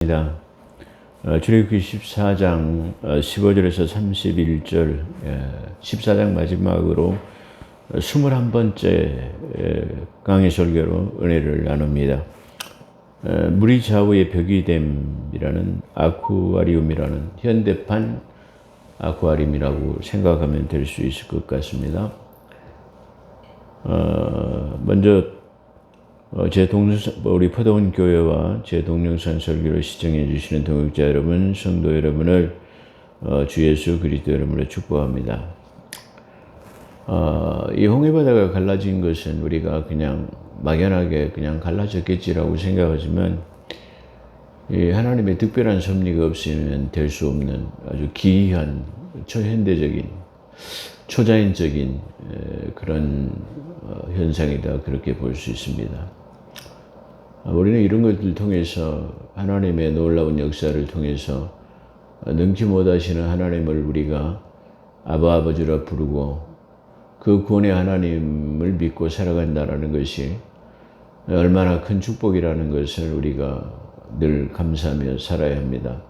입니다. 출애굽기 14장 15절에서 31절 14장 마지막으로 21번째 강의 설교로 은혜를 나눕니다. 물이 좌우의 벽이 됨이라는 아쿠아리움이라는 현대판 아쿠아리움이라고 생각하면 될 수 있을 것 같습니다. 먼저 우리 포도원 교회와 제 동영상 설교를 시청해 주시는 동역자 여러분, 성도 여러분을 주 예수 그리스도 이름으로 축복합니다. 이 홍해바다가 갈라진 것은 우리가 그냥 막연하게 그냥 갈라졌겠지라고 생각하지만 이 하나님의 특별한 섭리가 없으면 될 수 없는 아주 기이한 초현대적인 초자연적인 그런 현상이다, 그렇게 볼 수 있습니다. 우리는 이런 것들을 통해서 하나님의 놀라운 역사를 통해서 능치 못하시는 하나님을 우리가 아버지라 부르고 그 구원의 하나님을 믿고 살아간다는 것이 얼마나 큰 축복이라는 것을 우리가 늘 감사하며 살아야 합니다.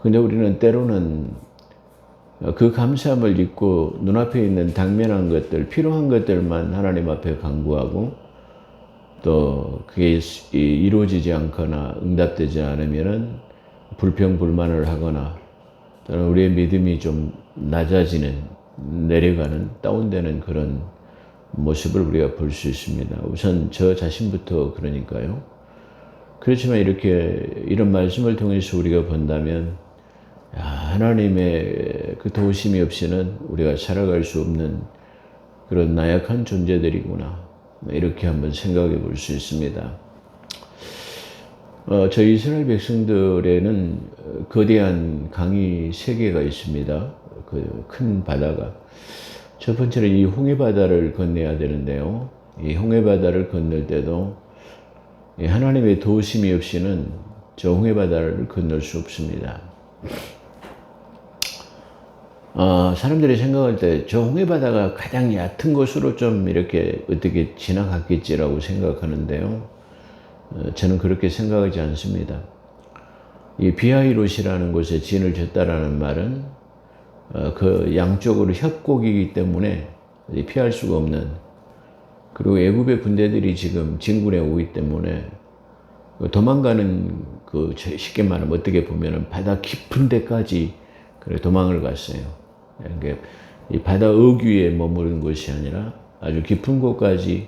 그런데 우리는 때로는 그 감사함을 잊고 눈앞에 있는 당면한 것들, 필요한 것들만 하나님 앞에 간구하고 또 그게 이루어지지 않거나 응답되지 않으면은 불평불만을 하거나 또는 우리의 믿음이 좀 낮아지는, 내려가는, 다운되는 그런 모습을 우리가 볼 수 있습니다. 우선 저 자신부터 그러니까요. 그렇지만 이런 말씀을 통해서 우리가 본다면 하나님의 그 도우심이 없이는 우리가 살아갈 수 없는 그런 나약한 존재들이구나, 이렇게 한번 생각해 볼 수 있습니다. 저희 이스라엘 백성들에는 거대한 강이 3개가 있습니다. 그 큰 바다가. 첫 번째는 이 홍해바다를 건너야 되는데요. 이 홍해바다를 건널 때도 하나님의 도우심이 없이는 저 홍해바다를 건널 수 없습니다. 사람들이 생각할 때 저 홍해바다가 가장 얕은 곳으로 좀 이렇게 어떻게 지나갔겠지라고 생각하는데요. 저는 그렇게 생각하지 않습니다. 이 비하이롯이라는 곳에 진을 쳤다라는 말은 그 양쪽으로 협곡이기 때문에 피할 수가 없는, 그리고 애굽의 군대들이 지금 진군해 오기 때문에 도망가는, 쉽게 말하면 어떻게 보면은 바다 깊은 데까지 도망을 갔어요. 그러니까 이 바다 어귀에 머무른 것이 아니라 아주 깊은 곳까지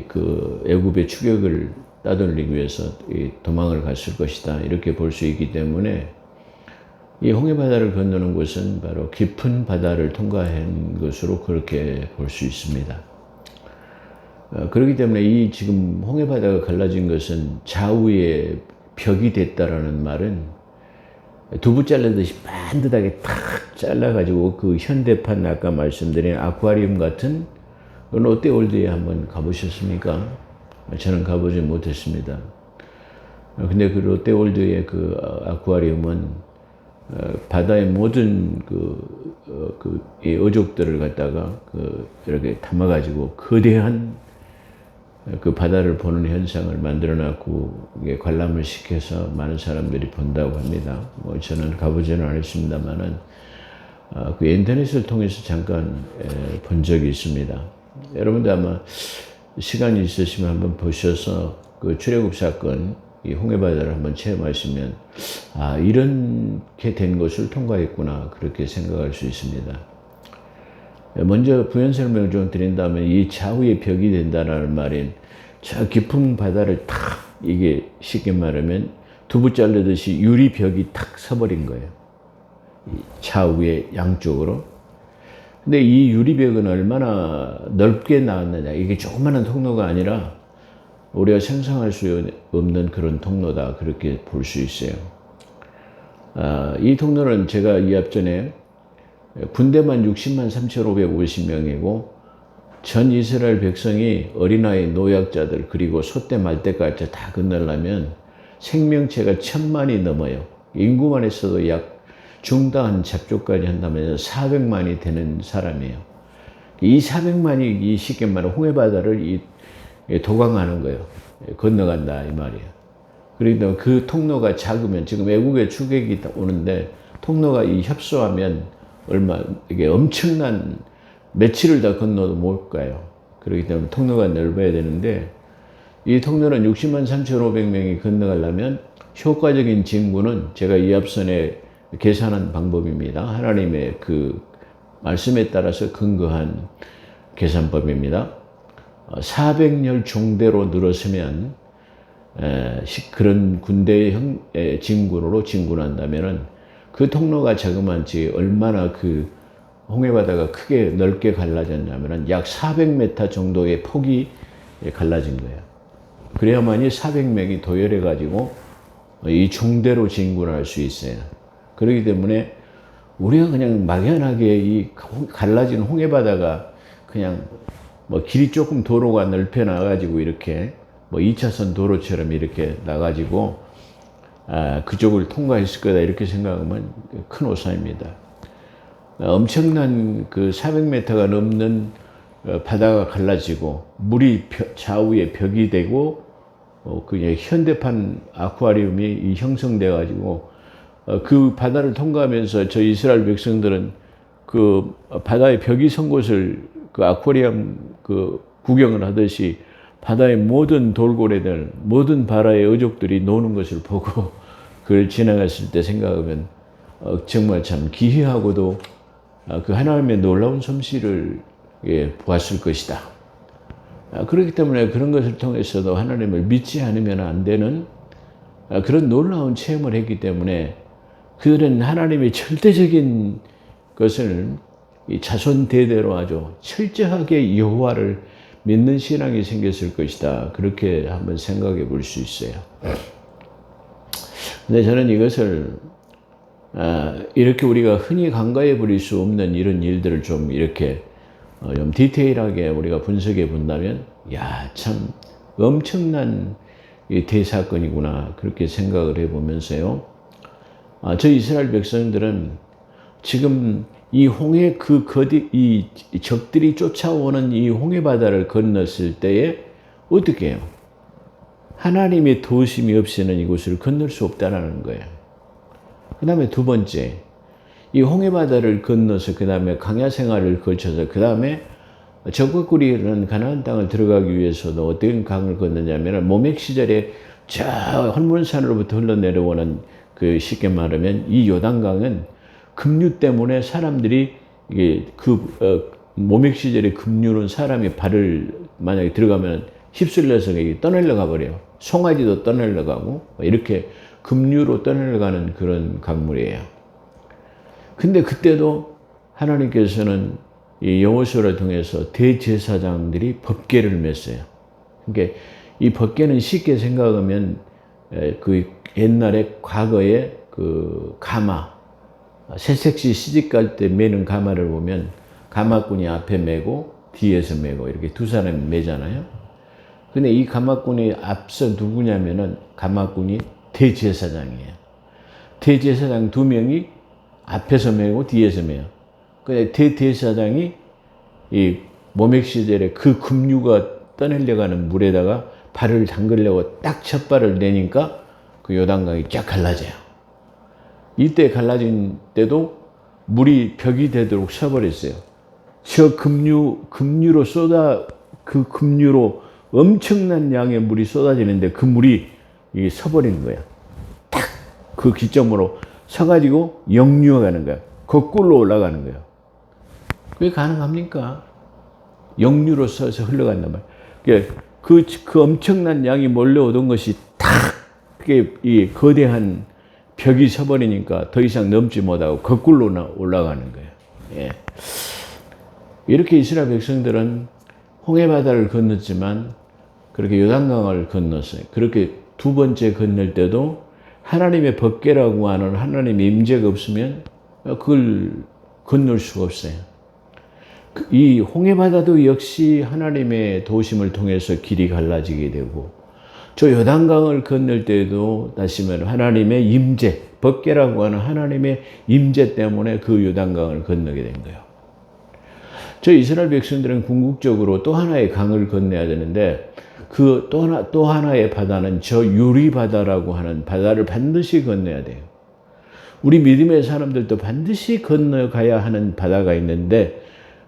그 애굽의 추격을 따돌리기 위해서 도망을 갔을 것이다, 이렇게 볼 수 있기 때문에 이 홍해바다를 건너는 곳은 바로 깊은 바다를 통과한 것으로 그렇게 볼 수 있습니다. 그렇기 때문에 이 지금 홍해바다가 갈라진 것은 좌우의 벽이 됐다라는 말은 두부 잘라듯이 반듯하게 탁 잘라가지고 그 현대판 아까 말씀드린 아쿠아리움 같은 롯데월드에 한번 가보셨습니까? 저는 가보지 못했습니다. 근데 그 롯데월드의 그 아쿠아리움은 바다의 모든 이 어족들을 갖다가 이렇게 담아가지고 거대한 그 바다를 보는 현상을 만들어놨고 관람을 시켜서 많은 사람들이 본다고 합니다. 저는 가보지는 않았습니다만은 그 인터넷을 통해서 잠깐 본 적이 있습니다. 여러분도 아마 시간이 있으시면 한번 보셔서 그 출애굽 사건, 이 홍해바다를 한번 체험하시면 이렇게 된 것을 통과했구나, 그렇게 생각할 수 있습니다. 먼저 부연 설명을 좀 드린다면 이 좌우의 벽이 된다는 말인 저 깊은 바다를 탁, 이게 쉽게 말하면 두부 자르듯이 유리벽이 탁 서버린 거예요. 이 좌우의 양쪽으로. 근데 이 유리벽은 얼마나 넓게 나왔느냐. 이게 조그마한 통로가 아니라 우리가 상상할 수 없는 그런 통로다, 그렇게 볼 수 있어요. 이 통로는 제가 이 앞전에 군대만 60만 3,550명이고 전 이스라엘 백성이 어린아이, 노약자들, 그리고 소떼, 말떼까지 다 건너려면 생명체가 1,000만이 넘어요. 인구만 했어도 약 중다한 잡족까지 한다면 400만이 되는 사람이에요. 이 400만이 쉽게 말하면 홍해바다를 도강하는 거예요. 건너간다, 이 말이에요. 그러니까 그 통로가 작으면 지금 외국에 추객이 오는데 통로가 이 협소하면 이게 엄청난 며칠을 다 건너도 못 가요. 그렇기 때문에 통로가 넓어야 되는데 이 통로는 60만 3,500명이 건너가려면 효과적인 진구는 제가 이 앞선에 계산한 방법입니다. 하나님의 그 말씀에 따라서 근거한 계산법입니다. 400열 종대로 늘었으면 그런 군대의 진군으로 진군한다면은 그 통로가 자그마치 얼마나 그 홍해바다가 크게 넓게 갈라졌냐면은 약 400m 정도의 폭이 갈라진 거예요. 그래야만이 400명이 도열해 가지고 이 종대로 진군할 수 있어요. 그렇기 때문에 우리가 그냥 막연하게 이 갈라진 홍해바다가 그냥 뭐 길이 조금 도로가 넓혀 나가지고 이렇게 뭐 2차선 도로처럼 이렇게 나가지고 그쪽을 통과했을 거다 이렇게 생각하면 큰 오산입니다. 엄청난 그 400m가 넘는 바다가 갈라지고 물이 좌우에 벽이 되고 그냥 현대판 아쿠아리움이 형성돼 가지고 그 바다를 통과하면서 저 이스라엘 백성들은 그 바다의 벽이 선 곳을 그 아쿠아리움 그 구경을 하듯이 바다의 모든 돌고래들, 모든 바다의 어족들이 노는 것을 보고 그걸 지나갔을 때 생각하면 정말 참 기이하고도 그 하나님의 놀라운 솜씨를 보았을 것이다. 그렇기 때문에 그런 것을 통해서도 하나님을 믿지 않으면 안 되는 그런 놀라운 체험을 했기 때문에 그들은 하나님의 절대적인 것을 이 자손 대대로 아주 철저하게 여호와를 믿는 신앙이 생겼을 것이다. 그렇게 한번 생각해 볼 수 있어요. 근데 저는 이것을 이렇게 우리가 흔히 간과해 버릴 수 없는 이런 일들을 좀 이렇게 좀 디테일하게 우리가 분석해 본다면 참 엄청난 대사건이구나 그렇게 생각을 해보면서요. 저 이스라엘 백성들은 지금 이 홍해 이 적들이 쫓아오는 이 홍해 바다를 건넜을 때에 어떻게 해요? 하나님의 도우심이 없이는 이곳을 건널 수 없다라는 거예요. 그 다음에 두 번째, 이 홍해 바다를 건너서 그 다음에 광야 생활을 거쳐서 그 다음에 적국구리는 가나안 땅을 들어가기 위해서도 어떤 강을 건너냐면 모맥 시절에 저 헐몬산으로부터 흘러내려오는 그 쉽게 말하면 이 요단강은 급류 때문에 사람들이 이게 모맥 시절에 급류는 사람이 발을 만약에 들어가면 휩쓸려서 떠내려가 버려요. 송아지도 떠내려가고 이렇게 급류로 떠내려가는 그런 강물이에요. 근데 그때도 하나님께서는 이 여호수아를 통해서 대제사장들이 법궤를 맸어요. 그러니까 이 법궤는 쉽게 생각하면 그 옛날에 과거에 그 가마 새색시 시집갈 때 매는 가마를 보면 가마꾼이 앞에 매고 뒤에서 매고 이렇게 두 사람이 매잖아요. 근데 이 가마꾼이 앞서 누구냐면은 가마꾼이 대제사장이에요. 대제사장 두 명이 앞에서 매고 뒤에서 매요. 근데 대제사장이 이 모맥 시절에 그 급류가 떠내려가는 물에다가 발을 담그려고 딱 첫 발을 내니까 그 요단강이 쫙 갈라져요. 이때 갈라진 때도 물이 벽이 되도록 서버렸어요. 저 급류로 그 급류로 엄청난 양의 물이 쏟아지는데 그 물이 서버리는 거야. 딱 그 기점으로 서가지고 역류가는 거야. 거꾸로 올라가는 거야. 왜 가능합니까? 역류로 서서 흘러간단 말이야. 그 엄청난 양이 몰려오던 것이 탁 그게 이 거대한 벽이 서버리니까 더 이상 넘지 못하고 거꾸로 올라가는 거예요. 예. 이렇게 이스라엘 백성들은 홍해바다를 건넜지만 그렇게 요단강을 건넜어요. 그렇게 두 번째 건널 때도 하나님의 법궤라고 하는 하나님의 임재가 없으면 그걸 건널 수가 없어요. 이 홍해바다도 역시 하나님의 도우심을 통해서 길이 갈라지게 되고 저 요단강을 건널 때도 다시 말해 하나님의 임재, 법궤라고 하는 하나님의 임재 때문에 그 요단강을 건너게 된 거예요. 저 이스라엘 백성들은 궁극적으로 또 하나의 강을 건너야 되는데 그 또 하나의 바다는 저 유리 바다라고 하는 바다를 반드시 건너야 돼요. 우리 믿음의 사람들도 반드시 건너가야 하는 바다가 있는데,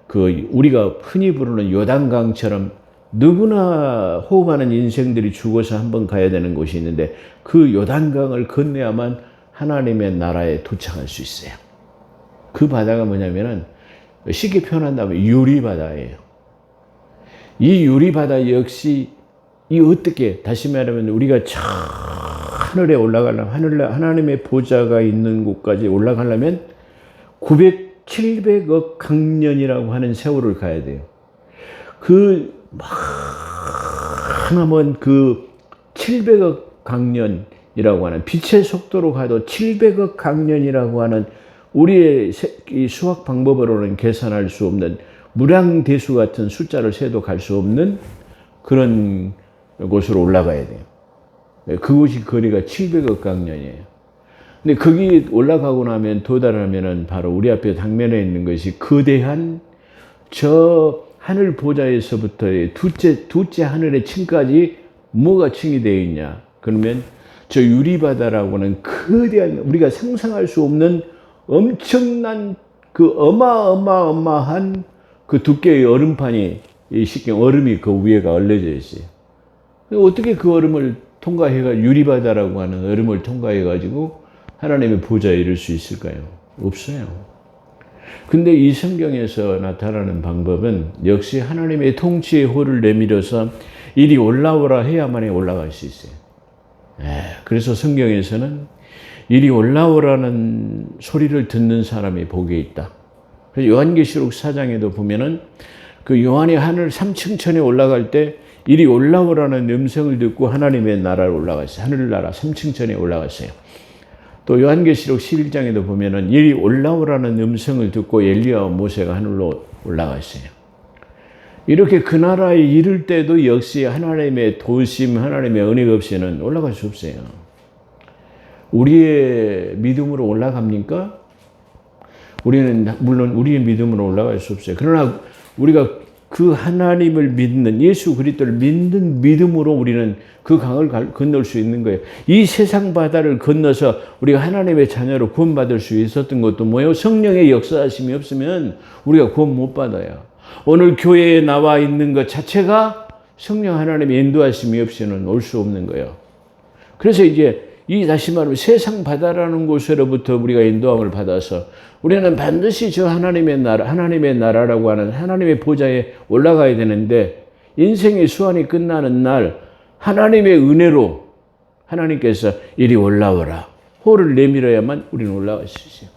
그 우리가 흔히 부르는 요단강처럼 누구나 호흡하는 인생들이 죽어서 한번 가야 되는 곳이 있는데, 그 요단강을 건너야만 하나님의 나라에 도착할 수 있어요. 그 바다가 뭐냐면은 쉽게 표현한다면 유리바다예요. 이 유리바다 역시 이 어떻게, 다시 말하면 우리가 저 하늘에 올라가려면, 하나님의 보좌가 있는 곳까지 올라가려면 700억 강년이라고 하는 세월을 가야 돼요. 그 많은 그 700억 강년이라고 하는, 빛의 속도로 가도 700억 강년이라고 하는, 우리의 이 수학 방법으로는 계산할 수 없는 무량대수 같은 숫자를 세도 갈 수 없는 그런 곳으로 올라가야 돼요. 그곳이 거리가 700억 강년이에요. 근데 거기 올라가고 나면, 도달하면은 바로 우리 앞에 당면에 있는 것이 거대한 저 하늘 보좌에서부터의 둘째 하늘의 층까지 뭐가 층이 되어 있냐? 그러면 저 유리바다라고는 거대한, 우리가 상상할 수 없는 엄청난 그 어마어마한 그 두께의 얼음판이, 쉽게 얼음이 그 위에가 얼려져 있어요. 어떻게 그 얼음을 유리바다라고 하는 얼음을 통과해가지고 하나님의 보좌에 이를 수 있을까요? 없어요. 근데 이 성경에서 나타나는 방법은 역시 하나님의 통치의 호를 내밀어서 이리 올라오라 해야만이 올라갈 수 있어요. 그래서 성경에서는 이리 올라오라는 소리를 듣는 사람이 복이 있다. 그래서 요한계시록 4장에도 보면은 그 요한이 하늘 3층천에 올라갈 때 이리 올라오라는 음성을 듣고 하나님의 나라로 올라갔어요. 하늘나라 3층천에 올라갔어요. 또 요한계시록 11장에도 보면은 이리 올라오라는 음성을 듣고 엘리야와 모세가 하늘로 올라갔어요. 이렇게 그 나라에 이를 때도 역시 하나님의 도심, 하나님의 은혜가 없이는 올라갈 수 없어요. 우리의 믿음으로 올라갑니까? 우리는 물론 우리의 믿음으로 올라갈 수 없어요. 그러나 우리가 그 하나님을 믿는, 예수 그리스도를 믿는 믿음으로 우리는 그 강을 건널 수 있는 거예요. 이 세상 바다를 건너서 우리가 하나님의 자녀로 구원받을 수 있었던 것도 뭐예요? 성령의 역사하심이 없으면 우리가 구원 못 받아요. 오늘 교회에 나와 있는 것 자체가 성령 하나님의 인도하심이 없이는 올 수 없는 거예요. 그래서 이제 다시 말하면 세상 바다라는 곳으로부터 우리가 인도함을 받아서 우리는 반드시 저 하나님의 나라라고 하는 하나님의 보좌에 올라가야 되는데, 인생의 수완이 끝나는 날 하나님의 은혜로 하나님께서 이리 올라오라 호를 내밀어야만 우리는 올라갈 수 있어요.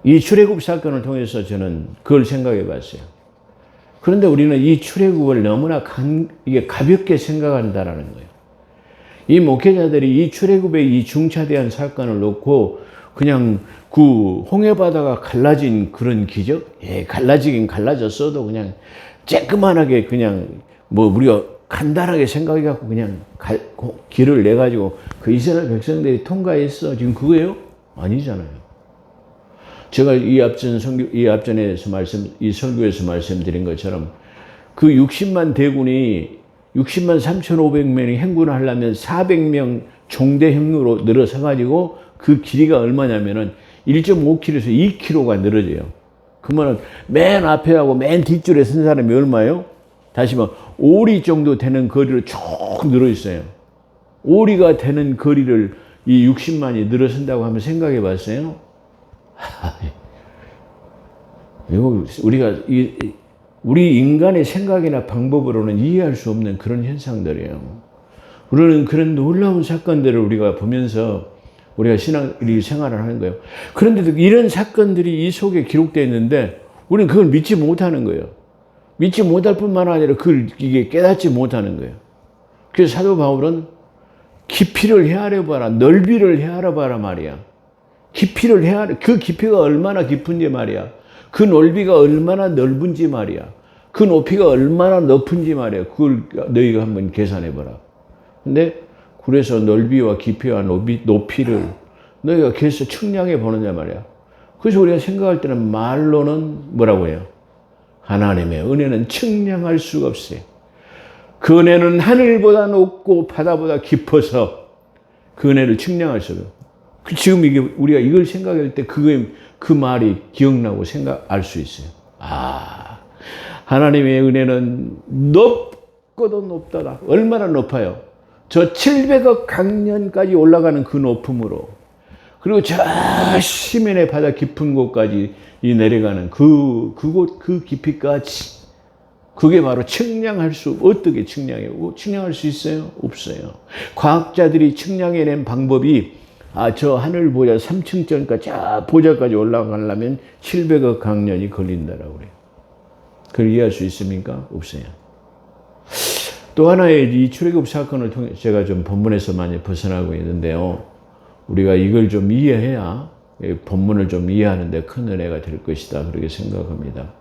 이 출애굽 사건을 통해서 저는 그걸 생각해 봤어요. 그런데 우리는 이 출애굽을 너무나 이게 가볍게 생각한다라는 거예요. 이 목회자들이 이 출애굽의 이 중차대한 사건을 놓고 그냥 그 홍해바다가 갈라진 그런 기적? 갈라지긴 갈라졌어도 그냥 쬐끄만하게 그냥 우리가 간단하게 생각해갖고 그냥 길을 내가지고 그 이스라엘 백성들이 통과했어. 지금 그거예요? 아니잖아요. 제가 이 설교에서 말씀드린 것처럼 그 60만 대군이 60만 3,500명이 행군을 하려면 400명 종대형으로 늘어서가지고 그 길이가 얼마냐면은 1.5km에서 2km가 늘어져요. 그러면 맨 앞에 하고 맨 뒷줄에 쓴 사람이 얼마예요? 다시 말해 오리 정도 되는 거리로 쭉 늘어 있어요. 오리가 되는 거리를 이 60만이 늘어선다고 하면 생각해 봤어요? 이거 우리 인간의 생각이나 방법으로는 이해할 수 없는 그런 현상들이에요. 우리는 그런 놀라운 사건들을 우리가 보면서 우리가 생활을 하는 거예요. 그런데도 이런 사건들이 이 속에 기록되어 있는데 우리는 그걸 믿지 못하는 거예요. 믿지 못할 뿐만 아니라 이게 깨닫지 못하는 거예요. 그래서 사도 바울은 깊이를 헤아려봐라, 넓이를 헤아려봐라 말이야. 그 깊이가 얼마나 깊은지 말이야. 그 넓이가 얼마나 넓은지 말이야. 그 높이가 얼마나 높은지 말이야. 그걸 너희가 한번 계산해봐라. 근데 그래서 넓이와 깊이와 높이를 너희가 계속 측량해 보느냐 말이야. 그래서 우리가 생각할 때는 말로는 뭐라고 해요? 하나님의 은혜는 측량할 수가 없어요. 그 은혜는 하늘보다 높고 바다보다 깊어서 그 은혜를 측량할 수 없어요. 지금 이게 우리가 이걸 생각할 때 그 말이 기억나고 알 수 있어요. 아, 하나님의 은혜는 높고도 높다다. 얼마나 높아요? 저 700억 강년까지 올라가는 그 높음으로, 그리고 저 시면의 바다 깊은 곳까지 내려가는 그곳 그 깊이까지, 그게 바로 어떻게 측량해요? 측량할 수 있어요? 없어요. 과학자들이 측량해낸 방법이 저 하늘 보좌 3층짜리까지 저 보좌까지 올라가려면 700억 강년이 걸린다라고 그래요. 그걸 이해할 수 있습니까? 없어요. 또 하나의 이 출애굽 사건을 통해 제가 좀 본문에서 많이 벗어나고 있는데요. 우리가 이걸 좀 이해해야 본문을 좀 이해하는 데 큰 은혜가 될 것이다, 그렇게 생각합니다.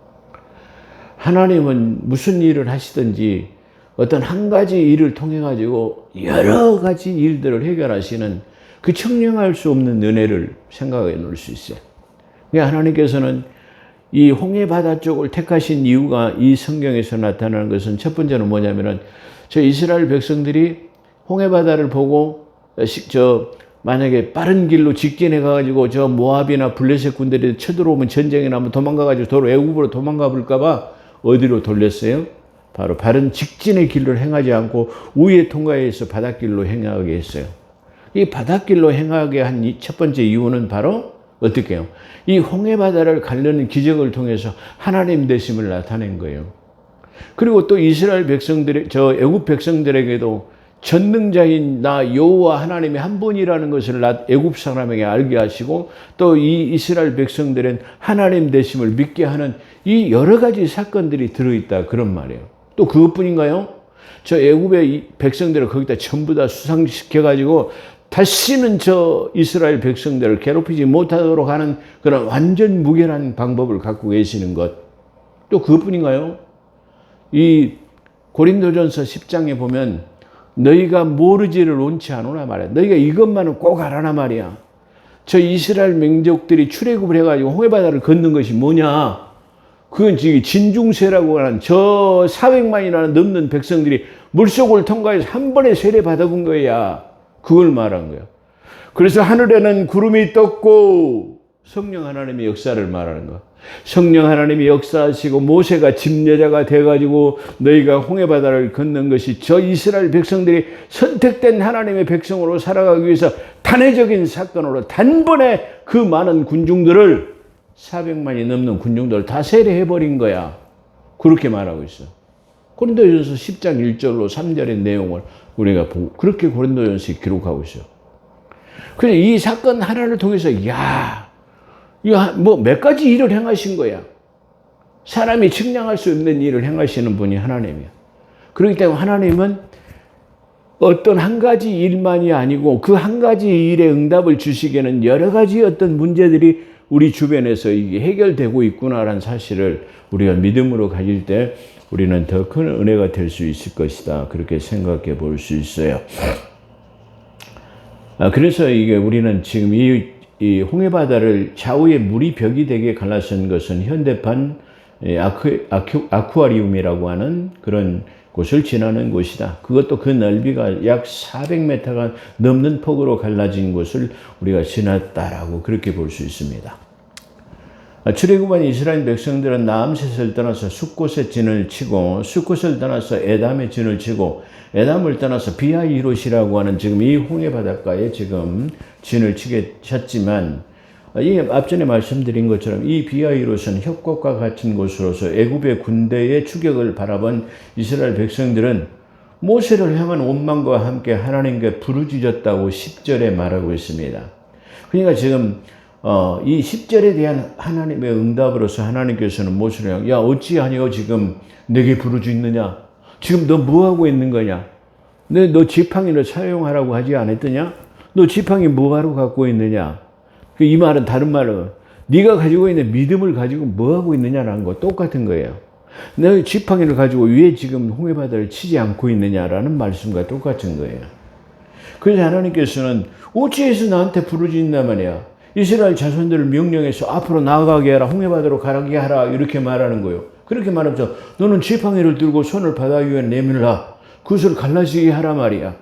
하나님은 무슨 일을 하시든지 어떤 한 가지 일을 통해 가지고 여러 가지 일들을 해결하시는 그 측량할 수 없는 은혜를 생각해 놓을 수 있어요. 그러니까 하나님께서는 이 홍해바다 쪽을 택하신 이유가 이 성경에서 나타나는 것은 첫 번째는 뭐냐면은 저 이스라엘 백성들이 홍해바다를 보고 만약에 빠른 길로 직진해 가지고 저 모압이나 블레셋 군들이 쳐들어오면 전쟁이 나면 도망가 가지고 도로 애굽으로 도망가 볼까 봐 어디로 돌렸어요? 바로 바른 직진의 길을 행하지 않고 우회 통과해서 바닷길로 행하게 했어요. 이 바닷길로 행하게 한 첫 번째 이유는 바로 어떻게 해요? 이 홍해바다를 가르는 기적을 통해서 하나님 되심을 나타낸 거예요. 그리고 또 이스라엘 저 애굽 백성들에게도 전능자인 나 여호와 하나님이 한 분이라는 것을 애굽 사람에게 알게 하시고, 또 이 이스라엘 백성들은 하나님 되심을 믿게 하는 이 여러 가지 사건들이 들어있다, 그런 말이에요. 또 그것뿐인가요? 저 애굽의 백성들을 거기다 전부 다 수상시켜가지고 다시는 저 이스라엘 백성들을 괴롭히지 못하도록 하는 그런 완전 무결한 방법을 갖고 계시는 것. 또 그것뿐인가요? 이 고린도전서 10장에 보면 너희가 모르지를 원치 않으나 말이야. 너희가 이것만은 꼭 알아나 말이야. 저 이스라엘 민족들이 출애굽을 해가지고 홍해바다를 건넌 것이 뭐냐? 그건 지금 진중세라고 하는 저 400만이나 넘는 백성들이 물속을 통과해서 한 번에 세례 받아본 거야. 그걸 말한 거야. 그래서 하늘에는 구름이 떴고 성령 하나님의 역사를 말하는 거야. 성령 하나님이 역사하시고 모세가 집여자가 돼가지고 너희가 홍해바다를 건넌 것이 저 이스라엘 백성들이 선택된 하나님의 백성으로 살아가기 위해서 단회적인 사건으로 단번에 그 많은 군중들을 400만이 넘는 군중들을 다 세례해버린 거야. 그렇게 말하고 있어. 고린도전서 10장 1절로 3절의 내용을 우리가 보고 그렇게 고린도전서에 기록하고 있어요. 그래서 이 사건 하나를 통해서 몇 가지 일을 행하신 거야. 사람이 측량할 수 없는 일을 행하시는 분이 하나님이야. 그렇기 때문에 하나님은 어떤 한 가지 일만이 아니고 그 한 가지 일에 응답을 주시기에는 여러 가지 어떤 문제들이 우리 주변에서 이게 해결되고 있구나라는 사실을 우리가 믿음으로 가질 때 우리는 더 큰 은혜가 될 수 있을 것이다. 그렇게 생각해 볼 수 있어요. 그래서 이게 우리는 지금 이 홍해바다를 좌우에 물이 벽이 되게 갈라선 것은 현대판 아쿠아리움이라고 하는 그런 곳을 지나는 곳이다. 그것도 그 넓이가 약 400m가 넘는 폭으로 갈라진 곳을 우리가 지났다라고 그렇게 볼 수 있습니다. 출애굽한 이스라엘 백성들은 나암셋을 떠나서 숫곳에 진을 치고 숫곳을 떠나서 에담에 진을 치고 에담을 떠나서 비하이롯이라고 하는 지금 이 홍해바닷가에 지금 진을 치게 쳤지만, 이 앞전에 말씀드린 것처럼 이 비하이롯은 협곡과 같은 곳으로서 애굽의 군대의 추격을 바라본 이스라엘 백성들은 모세를 향한 원망과 함께 하나님께 부르짖었다고 10절에 말하고 있습니다. 그러니까 지금 이 10절에 대한 하나님의 응답으로서 하나님께서는 모세를 향해 야 어찌하니요 지금 내게 부르짖느냐? 지금 너 뭐하고 있는 거냐? 너 지팡이를 사용하라고 하지 않았더냐? 너 지팡이 뭐하러 갖고 있느냐? 이 말은 다른 말로 네가 가지고 있는 믿음을 가지고 뭐하고 있느냐라는 거 똑같은 거예요. 너 지팡이를 가지고 왜 지금 홍해바다를 치지 않고 있느냐라는 말씀과 똑같은 거예요. 그래서 하나님께서는 어찌해서 나한테 부르짖는단 말이야. 이스라엘 자손들을 명령해서 앞으로 나아가게 하라, 홍해바다로 가게 하라 이렇게 말하는 거예요. 그렇게 말하면서 너는 지팡이를 들고 손을 바다 위에 내밀라. 그것을 갈라지게 하라 말이야.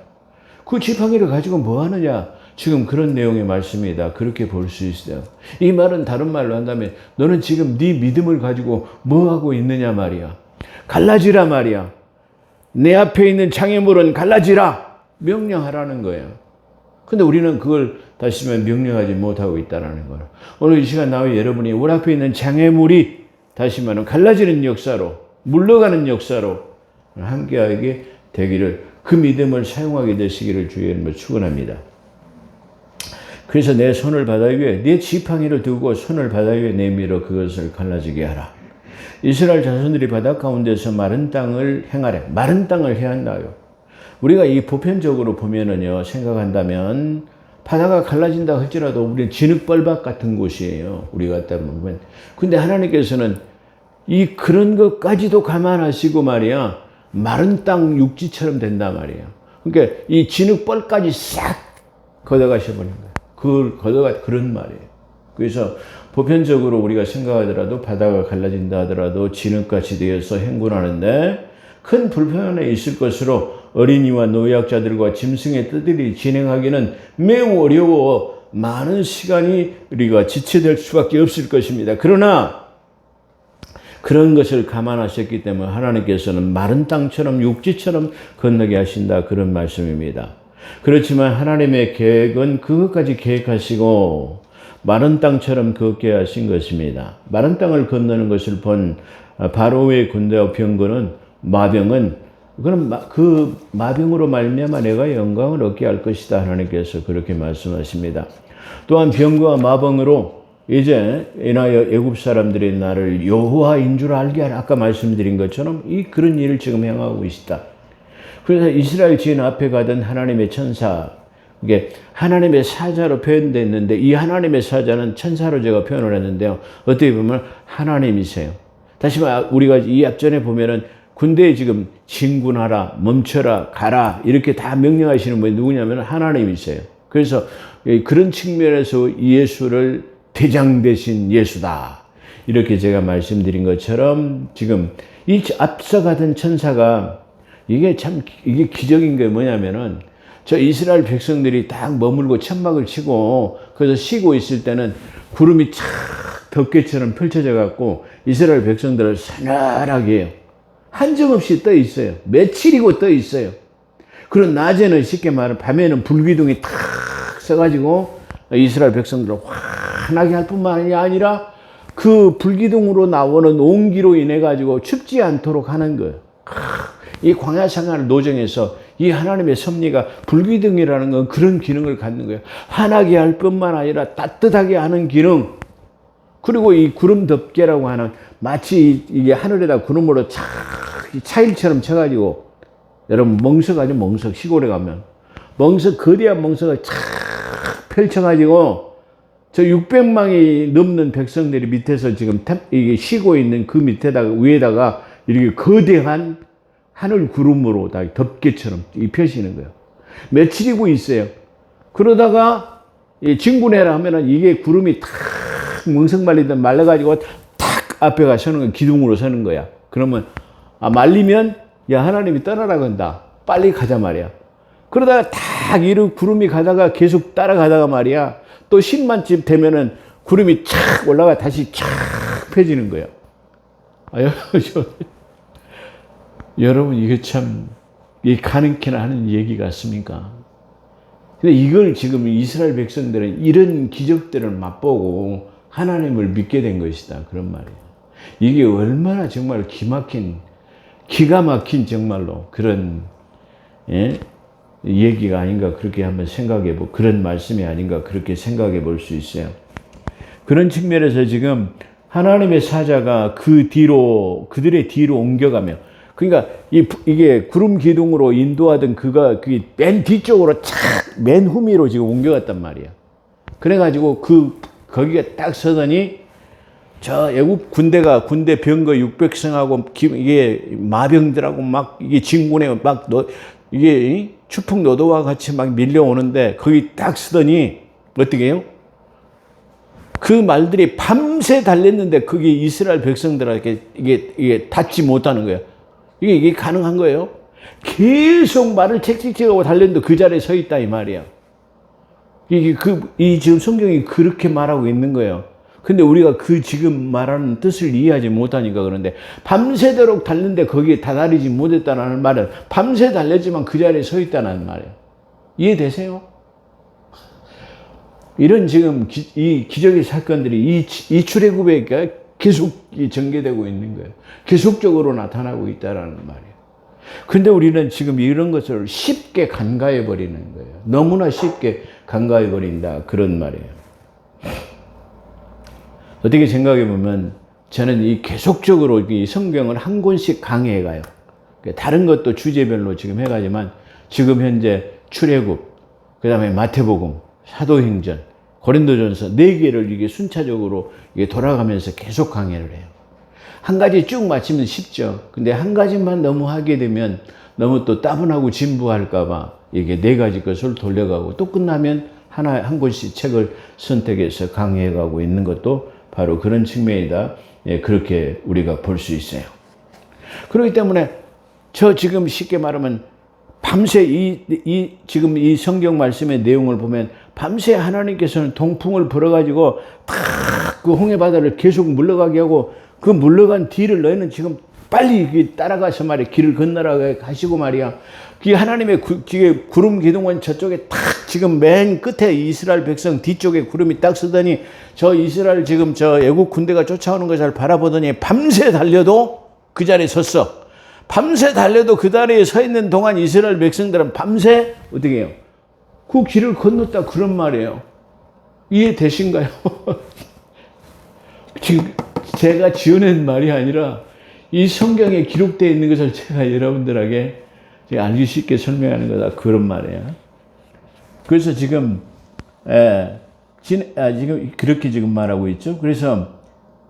그 지팡이를 가지고 뭐 하느냐? 지금 그런 내용의 말씀이다. 그렇게 볼 수 있어요. 이 말은 다른 말로 한다면 너는 지금 네 믿음을 가지고 뭐 하고 있느냐 말이야. 갈라지라 말이야. 내 앞에 있는 장애물은 갈라지라. 명령하라는 거예요. 근데 우리는 그걸 다시 말하면 명령하지 못하고 있다는 거예요. 오늘 이 시간 나와 여러분이 우리 앞에 있는 장애물이 다시 말하면 갈라지는 역사로, 물러가는 역사로 함께하게 되기를, 그 믿음을 사용하게 되시기를 주의 이름으로 축원합니다. 그래서 내 손을 바다 위에, 내 지팡이를 두고 손을 바다 위에 내밀어 그것을 갈라지게 하라. 이스라엘 자손들이 바다 가운데서 마른 땅을 행하래. 마른 땅을 해한다요. 우리가 이 보편적으로 보면은요, 생각한다면 바다가 갈라진다 할지라도 우리는 진흙벌박 같은 곳이에요. 우리가 딱 보면. 근데 하나님께서는 이 그런 것까지도 감안하시고 말이야, 마른 땅 육지처럼 된단 말이에요. 그러니까 이 진흙벌까지 싹 걷어가셔버린 거예요. 그걸 걷어가, 그런 말이에요. 그래서 보편적으로 우리가 생각하더라도 바다가 갈라진다 하더라도 진흙같이 되어서 행군하는데 큰 불편함이 있을 것으로 어린이와 노약자들과 짐승의 떼들이 진행하기는 매우 어려워 많은 시간이 우리가 지체될 수밖에 없을 것입니다. 그러나 그런 것을 감안하셨기 때문에 하나님께서는 마른 땅처럼 육지처럼 건너게 하신다, 그런 말씀입니다. 그렇지만 하나님의 계획은 그것까지 계획하시고 마른 땅처럼 걷게 하신 것입니다. 마른 땅을 건너는 것을 본 바로의 군대와 병거는, 마병은 그 마병으로 말미암아 내가 영광을 얻게 할 것이다. 하나님께서 그렇게 말씀하십니다. 또한 병거와 마병으로 이제 인하여 애굽 사람들이 나를 여호와인 줄 알게 하라. 아까 말씀드린 것처럼 그런 일을 지금 행하고 계시다. 그래서 이스라엘 지인 앞에 가던 하나님의 천사, 이게 하나님의 사자로 표현되어 있는데 이 하나님의 사자는 천사로 제가 표현을 했는데요. 어떻게 보면 하나님이세요. 다시 말해 우리가 이 앞전에 보면은 군대에 지금 진군하라, 멈춰라, 가라 이렇게 다 명령하시는 분이 누구냐면 하나님이세요. 그래서 그런 측면에서 예수를 대장 되신 예수다. 이렇게 제가 말씀드린 것처럼 지금 이 앞서가던 천사가 이게 기적인 게 뭐냐면은 저 이스라엘 백성들이 딱 머물고 천막을 치고 그래서 쉬고 있을 때는 구름이 착 덮개처럼 펼쳐져 갖고 이스라엘 백성들을 서늘하게 해요. 한정없이 떠 있어요. 며칠이고 떠 있어요. 그런 낮에는 쉽게 말하면 밤에는 불기둥이 탁 써가지고 이스라엘 백성들을 환하게 할 뿐만이 아니라 그 불기둥으로 나오는 온기로 인해 가지고 춥지 않도록 하는 거예요. 이 광야 생활 노정에서 이 하나님의 섭리가 불기둥이라는 건 그런 기능을 갖는 거예요. 환하게 할 뿐만 아니라 따뜻하게 하는 기능. 그리고 이 구름 덮개라고 하는 마치 이게 하늘에다 구름으로 착 차일처럼 쳐가지고 여러분 멍석하죠. 멍석 시골에 가면 멍석 거대한 멍석을 착 펼쳐가지고 저 600망이 넘는 백성들이 밑에서 지금 이게 쉬고 있는 그 밑에다가 위에다가 이렇게 거대한 하늘 구름으로 다 덮개처럼 입혀지는 거예요. 며칠이고 있어요. 그러다가 진군해라 하면은 이게 구름이 탁 멍석 말리든 말라가지고 탁 앞에 가 서는 거 기둥으로 서는 거야. 그러면 말리면 야 하나님이 떠나라 건다. 빨리 가자 말이야. 그러다가 탁 이런 구름이 가다가 계속 따라가다가 말이야. 또 10만쯤 되면은 구름이 착 올라가 다시 착 펴지는 거야. 여러분 이게 참 가능케나 하는 얘기 같습니까? 근데 이걸 지금 이스라엘 백성들은 이런 기적들을 맛보고 하나님을 믿게 된 것이다. 그런 말이에요. 이게 얼마나 정말 기가 막힌 정말로 그런 얘기가 아닌가 그렇게 한번 생각해 그런 말씀이 아닌가 그렇게 생각해 볼 수 있어요. 그런 측면에서 지금 하나님의 사자가 그들의 뒤로 옮겨가며 그러니까 이게 구름 기둥으로 인도하던 그게 맨 뒤쪽으로 맨 후미로 지금 옮겨갔단 말이야. 그래가지고 거기가 딱 서더니 저 애국 군대 병거 600성하고 이게 마병들하고 막 이게 진군에 막 이게 추풍노도와 같이 막 밀려오는데 거기 딱 서더니 어떻게 해요? 그 말들이 밤새 달렸는데 그게 이스라엘 백성들에게 이게 닿지 못하는 거예요. 이게 가능한 거예요. 계속 말을 책찍책하고 달렸는데 그 자리에 서 있다 이 말이야. 이 지금 성경이 그렇게 말하고 있는 거예요. 근데 우리가 그 지금 말하는 뜻을 이해하지 못하니까 그런데 밤새도록 달렸는데 거기에 다다리지 못했다는 말은 밤새 달렸지만 그 자리에 서 있다는 말이에요. 이해되세요? 이런 지금 이 기적의 사건들이 이 출애굽에 계속 전개되고 있는 거예요. 계속적으로 나타나고 있다는 말이에요. 근데 우리는 지금 이런 것을 쉽게 간과해 버리는 거예요. 너무나 쉽게 간과해 버린다. 그런 말이에요. 어떻게 생각해 보면 저는 이 계속적으로 이 성경을 한 권씩 강의해 가요. 다른 것도 주제별로 지금 해가지만 지금 현재 출애굽, 그 다음에 마태복음, 사도행전, 고린도전서 4개를 이게 순차적으로 이게 돌아가면서 계속 강의를 해요. 한 가지 쭉 마치면 쉽죠. 근데 한 가지만 너무 하게 되면 너무 또 따분하고 진부할까봐 이게 4가지 것을 돌려가고 또 끝나면 한 권씩 책을 선택해서 강의해가고 있는 것도 바로 그런 측면이다. 예, 그렇게 우리가 볼 수 있어요. 그렇기 때문에 저 지금 쉽게 말하면 밤새 지금 이 성경 말씀의 내용을 보면 밤새 하나님께서는 동풍을 불어가지고 탁 그 홍해 바다를 계속 물러가게 하고 그 물러간 뒤를 너희는 지금 빨리 따라가서 말이야 길을 건너라고 하시고 말이야. 그 하나님의 구름 기둥은 저쪽에 탁 지금 맨 끝에 이스라엘 백성 뒤쪽에 구름이 딱 서더니 저 이스라엘 지금 저 애국 군대가 쫓아오는 것을 바라보더니 밤새 달려도 그 자리에 섰어. 밤새 달려도 그 자리에 서 있는 동안 이스라엘 백성들은 밤새 어떻게 해요? 그 길을 건넜다 그런 말이에요. 이해되신가요? 지금 제가 지어낸 말이 아니라 이 성경에 기록되어 있는 것을 제가 여러분들에게 알기 쉽게 설명하는 거다 그런 말이에요. 그래서 지금 지금 그렇게 지금 말하고 있죠. 그래서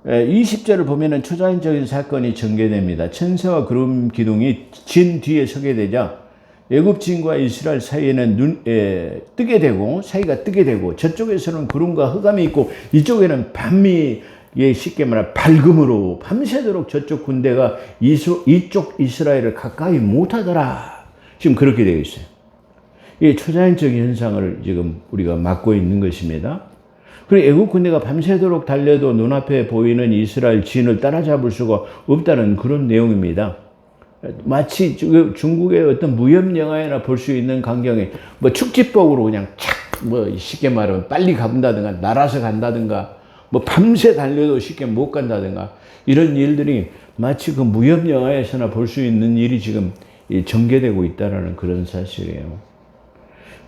20절을 보면은 초자연적인 사건이 전개됩니다. 천사와 구름 기둥이 진 뒤에 서게 되자 애굽진과 이스라엘 사이에는 뜨게 되고 사이가 뜨게 되고 저쪽에서는 구름과 흑암이 있고 이쪽에는 밤이 쉽게 말하면 밝음으로 밤새도록 저쪽 군대가 이쪽 이스라엘을 가까이 못하더라. 지금 그렇게 되어 있어요. 이 초자연적인 현상을 지금 우리가 맞고 있는 것입니다. 그리고 애국 군대가 밤새도록 달려도 눈앞에 보이는 이스라엘 진을 따라잡을 수가 없다는 그런 내용입니다. 마치 중국의 어떤 무협 영화에나 볼 수 있는 광경에 뭐 축지법으로 그냥 쉽게 말하면 빨리 간다든가 날아서 간다든가 뭐 밤새 달려도 쉽게 못 간다든가 이런 일들이 마치 그 무협 영화에서나 볼 수 있는 일이 지금 전개되고 있다는 그런 사실이에요.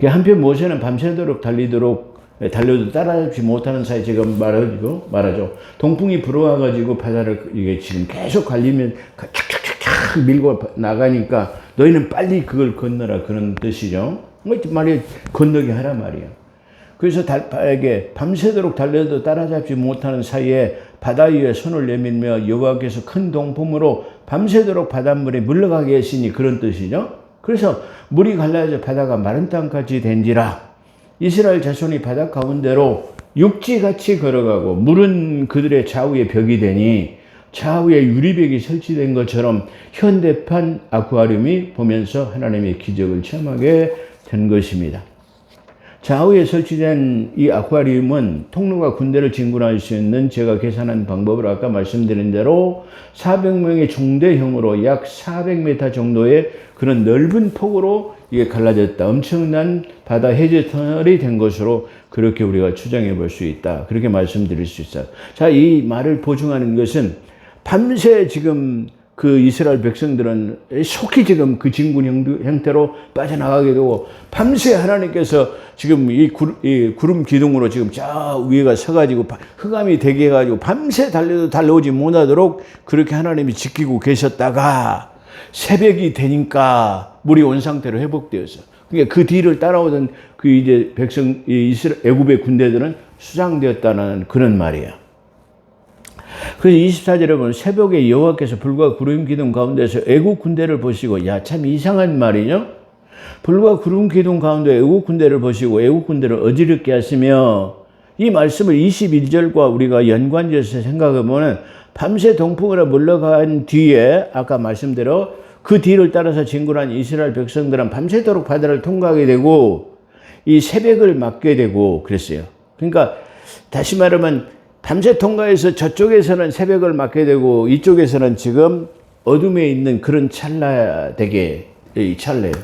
한편 모세는 밤새도록 달려도 따라잡지 못하는 사이 지금 말하죠. 동풍이 불어와가지고 바다를 이게 지금 계속 갈리면 착착착착 밀고 나가니까 너희는 빨리 그걸 건너라 그런 뜻이죠. 말이 건너게 하라 말이야. 그래서 밤새도록 달려도 따라잡지 못하는 사이에 바다 위에 손을 내밀며 여호와께서 큰 동풍으로 밤새도록 바닷물에 물러가게 하시니 그런 뜻이죠. 그래서 물이 갈라져 바다가 마른 땅까지 된지라 이스라엘 자손이 바다 가운데로 육지같이 걸어가고 물은 그들의 좌우에 벽이 되니 좌우에 유리벽이 설치된 것처럼 현대판 아쿠아리움이 보면서 하나님의 기적을 체험하게 된 것입니다. 좌우에 설치된 이 아쿠아리움은 통로가 군대를 진군할 수 있는 제가 계산한 방법을 아까 말씀드린 대로 400명의 중대형으로 약 400m 정도의 그런 넓은 폭으로 이게 갈라졌다. 엄청난 바다 해저 터널이 된 것으로 그렇게 우리가 추정해 볼 수 있다. 그렇게 말씀드릴 수 있어요. 자, 이 말을 보증하는 것은 밤새 지금 그 이스라엘 백성들은 속히 지금 그 진군 형태로 빠져나가게 되고 밤새 하나님께서 지금 이 구름 기둥으로 지금 저 위에가 서가지고 흑암이 되게 해가지고 밤새 달려도 달려오지 못하도록 그렇게 하나님이 지키고 계셨다가 새벽이 되니까 물이 온 상태로 회복되어서 그러니까 그 뒤를 따라오던 그 이제 이스라엘 애굽의 군대들은 수장되었다는 그런 말이에요. 그래서 24절에 보면 새벽에 여호와께서 불과 구름 기둥 가운데서 애국 군대를 보시고 참 이상한 말이죠. 불과 구름 기둥 가운데 애국 군대를 보시고 애국 군대를 어지럽게 하시며 이 말씀을 21절과 우리가 연관지어서 생각해 보면 밤새 동풍으로 물러간 뒤에 아까 말씀대로 그 뒤를 따라서 진군한 이스라엘 백성들은 밤새도록 바다를 통과하게 되고 이 새벽을 맞게 되고 그랬어요. 그러니까 다시 말하면 밤새 통과해서 저쪽에서는 새벽을 맞게 되고 이쪽에서는 지금 어둠에 있는 그런 찰나 되게 이 찰나예요.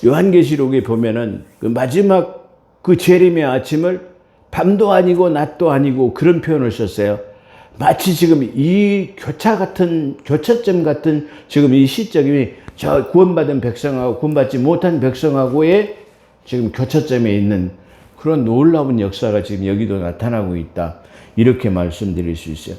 요한계시록에 보면은 그 마지막 그 재림의 아침을 밤도 아니고 낮도 아니고 그런 표현을 썼어요. 마치 지금 이 교차점 같은 지금 이 시점이 저 구원받은 백성하고 구원받지 못한 백성하고의 지금 교차점에 있는 그런 놀라운 역사가 지금 여기도 나타나고 있다. 이렇게 말씀드릴 수 있어요.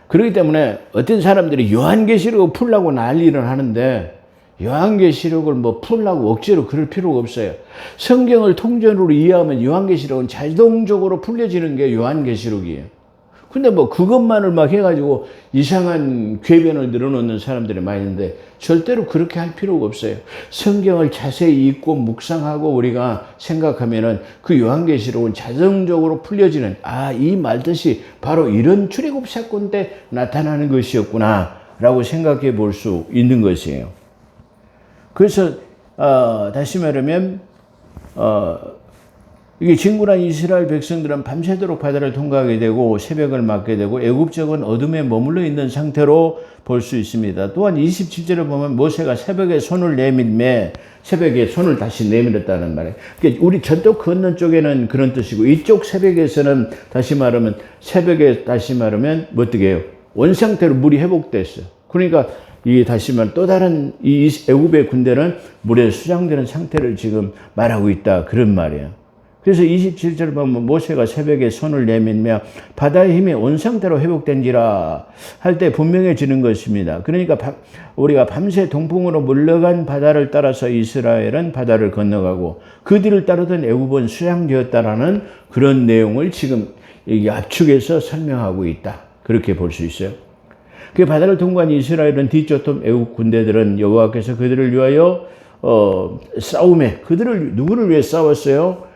그렇기 때문에 어떤 사람들이 요한계시록을 풀라고 난리를 하는데 요한계시록을 뭐 풀라고 억지로 그럴 필요가 없어요. 성경을 통전으로 이해하면 요한계시록은 자동적으로 풀려지는 게 요한계시록이에요. 근데 뭐 그것만을 막 해가지고 이상한 궤변을 늘어놓는 사람들이 많이 있는데 절대로 그렇게 할 필요가 없어요. 성경을 자세히 읽고 묵상하고 우리가 생각하면은 그 요한계시록은 자동적으로 풀려지는 이 말뜻이 바로 이런 출애굽 사건 때 나타나는 것이었구나 라고 생각해 볼 수 있는 것이에요. 그래서 다시 말하면 이게 진군한 이스라엘 백성들은 밤새도록 바다를 통과하게 되고 새벽을 맞게 되고 애굽적은 어둠에 머물러 있는 상태로 볼 수 있습니다. 또한 27절을 보면 모세가 새벽에 손을 내밀매 새벽에 손을 다시 내밀었다는 말이에요. 그러니까 우리 저쪽 건넌 쪽에는 그런 뜻이고 이쪽 새벽에서는 다시 말하면 새벽에 다시 말하면 뭐 어떻게 해요? 원상태로 물이 회복됐어요. 그러니까 이 다시 말하면 또 다른 이 애굽의 군대는 물에 수장되는 상태를 지금 말하고 있다 그런 말이에요. 그래서 27절 보면 모세가 새벽에 손을 내밀며 바다의 힘이 온 상태로 회복된지라 할 때 분명해지는 것입니다. 그러니까 우리가 밤새 동풍으로 물러간 바다를 따라서 이스라엘은 바다를 건너가고 그 뒤를 따르던 애굽은 수장되었다라는 그런 내용을 지금 압축해서 설명하고 있다. 그렇게 볼 수 있어요. 그 바다를 통과한 이스라엘은 뒤쫓던 애굽 군대들은 여호와께서 그들을 위하여 싸움에 누구를 위해 싸웠어요?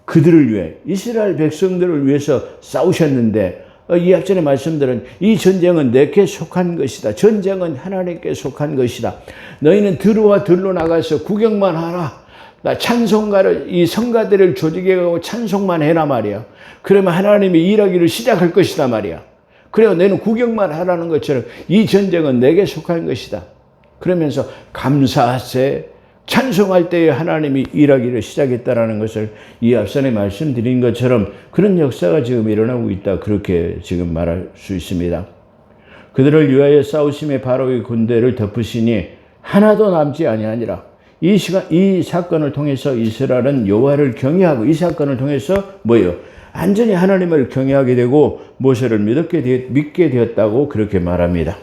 그들을 위해 이스라엘 백성들을 위해서 싸우셨는데 이 앞전에 말씀드린 이 전쟁은 내게 속한 것이다. 전쟁은 하나님께 속한 것이다. 너희는 들어와 들로 나가서 구경만 하라. 나 찬송가를 이 성가들을 조직해가고 찬송만 해라 말이야. 그러면 하나님이 일하기를 시작할 것이다 말이야. 그래요. 너는 구경만 하라는 것처럼 이 전쟁은 내게 속한 것이다. 그러면서 감사하세. 찬송할 때에 하나님이 일하기를 시작했다라는 것을 이 앞선에 말씀드린 것처럼 그런 역사가 지금 일어나고 있다. 그렇게 지금 말할 수 있습니다. 그들을 위하여 싸우심에 바로의 군대를 덮으시니 하나도 남지 아니하니라. 이 사건을 통해서 이스라엘은 여호와를 경외하고 이 사건을 통해서 뭐예요? 완전히 하나님을 경외하게 되고 모세를 믿게 되었다고 그렇게 말합니다.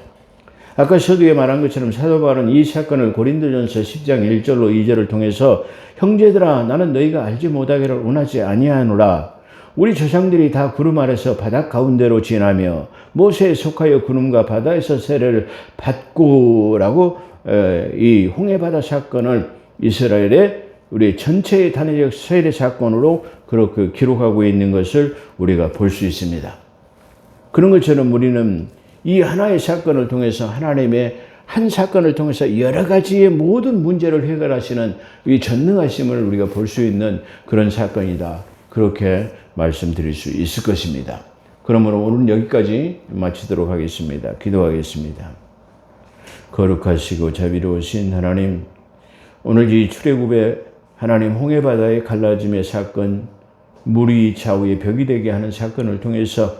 아까 서두에 말한 것처럼 사도 바울은 이 사건을 고린도전서 10장 1절로 2절을 통해서 형제들아 나는 너희가 알지 못하기를 원하지 아니하노라. 우리 조상들이 다 구름 아래서 바다 가운데로 지나며 모세에 속하여 구름과 바다에서 세례를 받고라고 이 홍해바다 사건을 이스라엘의 우리 전체의 단위적 세례 사건으로 그렇게 기록하고 있는 것을 우리가 볼 수 있습니다. 그런 것처럼 우리는 이 하나의 사건을 통해서 하나님의 한 사건을 통해서 여러 가지의 모든 문제를 해결하시는 이 전능하심을 우리가 볼 수 있는 그런 사건이다. 그렇게 말씀드릴 수 있을 것입니다. 그러므로 오늘 여기까지 마치도록 하겠습니다. 기도하겠습니다. 거룩하시고 자비로우신 하나님, 오늘 이 출애굽의 하나님 홍해바다의 갈라짐의 사건, 물이 좌우의 벽이 되게 하는 사건을 통해서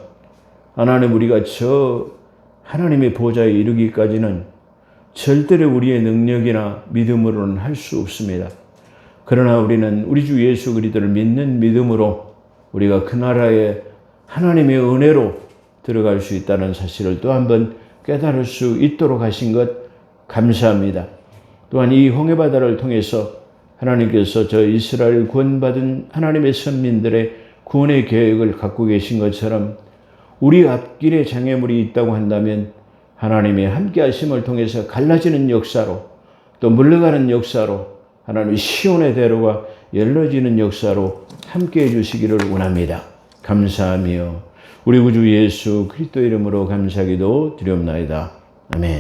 하나님 우리가 저 하나님의 보좌에 이르기까지는 절대로 우리의 능력이나 믿음으로는 할 수 없습니다. 그러나 우리는 우리 주 예수 그리스도를 믿는 믿음으로 우리가 그 나라에 하나님의 은혜로 들어갈 수 있다는 사실을 또 한 번 깨달을 수 있도록 하신 것 감사합니다. 또한 이 홍해바다를 통해서 하나님께서 저 이스라엘 구원받은 하나님의 선민들의 구원의 계획을 갖고 계신 것처럼 우리 앞길에 장애물이 있다고 한다면 하나님의 함께 하심을 통해서 갈라지는 역사로 또 물러가는 역사로 하나님의 시온의 대로가 열려지는 역사로 함께 해주시기를 원합니다. 감사하며 우리 구주 예수 그리스도 이름으로 감사기도 드리옵나이다. 아멘.